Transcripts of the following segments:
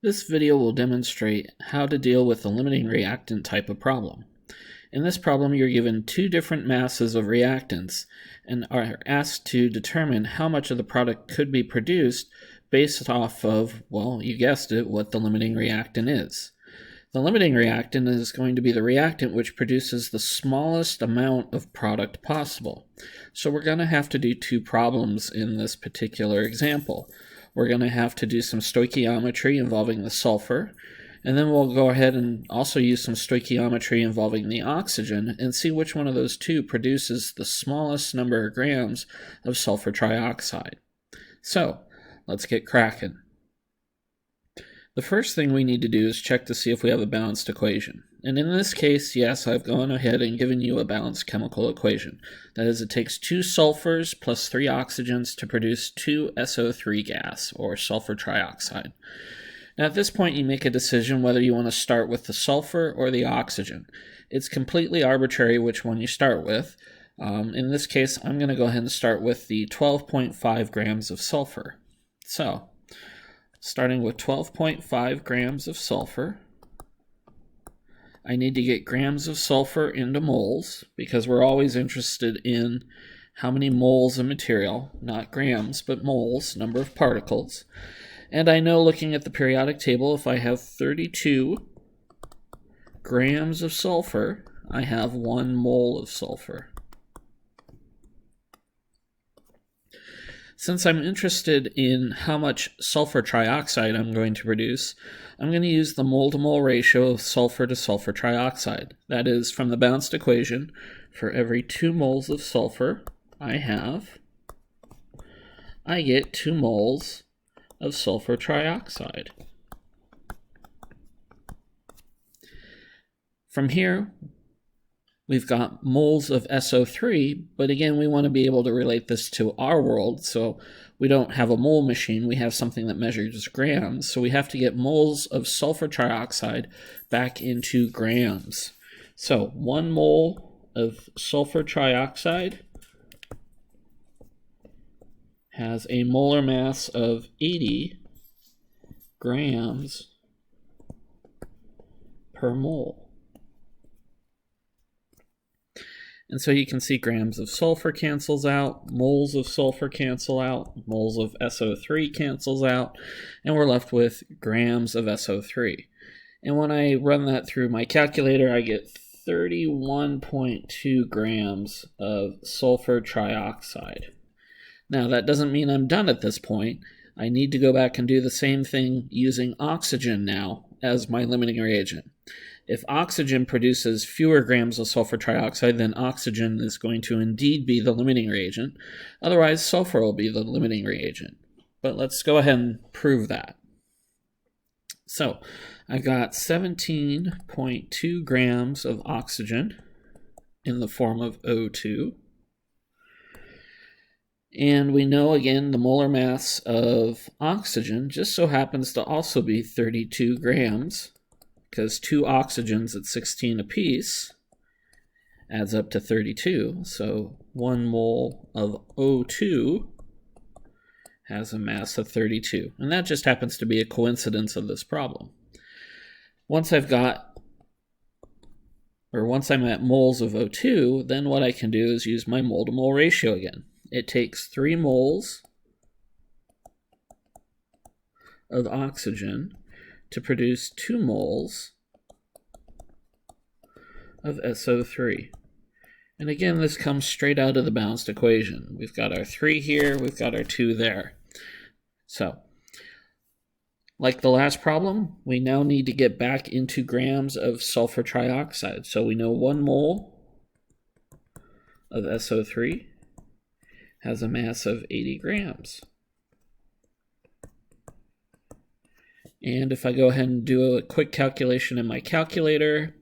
This video will demonstrate how to deal with the limiting reactant type of problem. In this problem, you're given two different masses of reactants and are asked to determine how much of the product could be produced based off of, well, you guessed it, what the limiting reactant is. The limiting reactant is going to be the reactant which produces the smallest amount of product possible. So we're going to have to do two problems in this particular example. We're going to have to do some stoichiometry involving the sulfur, and then we'll go ahead and also use some stoichiometry involving the oxygen and see which one of those two produces the smallest number of grams of sulfur trioxide. So, let's get cracking. The first thing we need to do is check to see if we have a balanced equation. And in this case, yes, I've gone ahead and given you a balanced chemical equation. That is, it takes 2 sulfurs plus 3 oxygens to produce 2 SO3 gas, or sulfur trioxide. Now at this point, you make a decision whether you want to start with the sulfur or the oxygen. It's completely arbitrary which one you start with. In this case, I'm going to go ahead and start with the 12.5 grams of sulfur. So, starting with 12.5 grams of sulfur, I need to get grams of sulfur into moles, because we're always interested in how many moles of material, not grams, but moles, number of particles. And I know, looking at the periodic table, if I have 32 grams of sulfur, I have 1 mole of sulfur. Since I'm interested in how much sulfur trioxide I'm going to produce, I'm going to use the mole-to-mole ratio of sulfur to sulfur trioxide. That is, from the balanced equation, for every 2 moles of sulfur I get 2 moles of sulfur trioxide. From here, we've got moles of SO3, but again, we want to be able to relate this to our world, so we don't have a mole machine, we have something that measures grams, so we have to get moles of sulfur trioxide back into grams. So 1 mole of sulfur trioxide has a molar mass of 80 grams per mole. And so you can see grams of sulfur cancels out, moles of sulfur cancel out, moles of SO3 cancels out, and we're left with grams of SO3. And when I run that through my calculator, I get 31.2 grams of sulfur trioxide. Now, that doesn't mean I'm done at this point. I need to go back and do the same thing using oxygen now as my limiting reagent. If oxygen produces fewer grams of sulfur trioxide, then oxygen is going to indeed be the limiting reagent. Otherwise, sulfur will be the limiting reagent. But let's go ahead and prove that. So, I got 17.2 grams of oxygen in the form of O2. And we know, again, the molar mass of oxygen just so happens to also be 32 grams, because 2 oxygens at 16 apiece adds up to 32. So 1 mole of O2 has a mass of 32. And that just happens to be a coincidence of this problem. Once I'm at moles of O2, then what I can do is use my mole-to-mole ratio again. It takes 3 moles of oxygen to produce 2 moles of SO3. And again, this comes straight out of the balanced equation. We've got our 3 here, we've got our 2 there. So, like the last problem, we now need to get back into grams of sulfur trioxide. So we know 1 mole of SO3 has a mass of 80 grams. And if I go ahead and do a quick calculation in my calculator,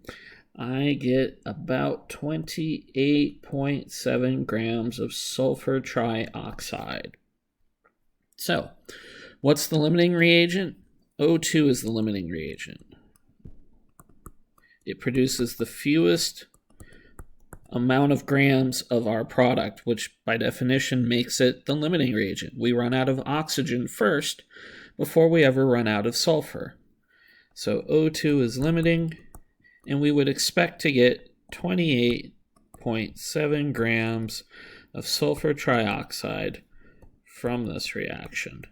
I get about 28.7 grams of sulfur trioxide. So, what's the limiting reagent? O2 is the limiting reagent. It produces the fewest amount of grams of our product, which by definition makes it the limiting reagent. We run out of oxygen first before we ever run out of sulfur. So O2 is limiting, and we would expect to get 28.7 grams of sulfur trioxide from this reaction.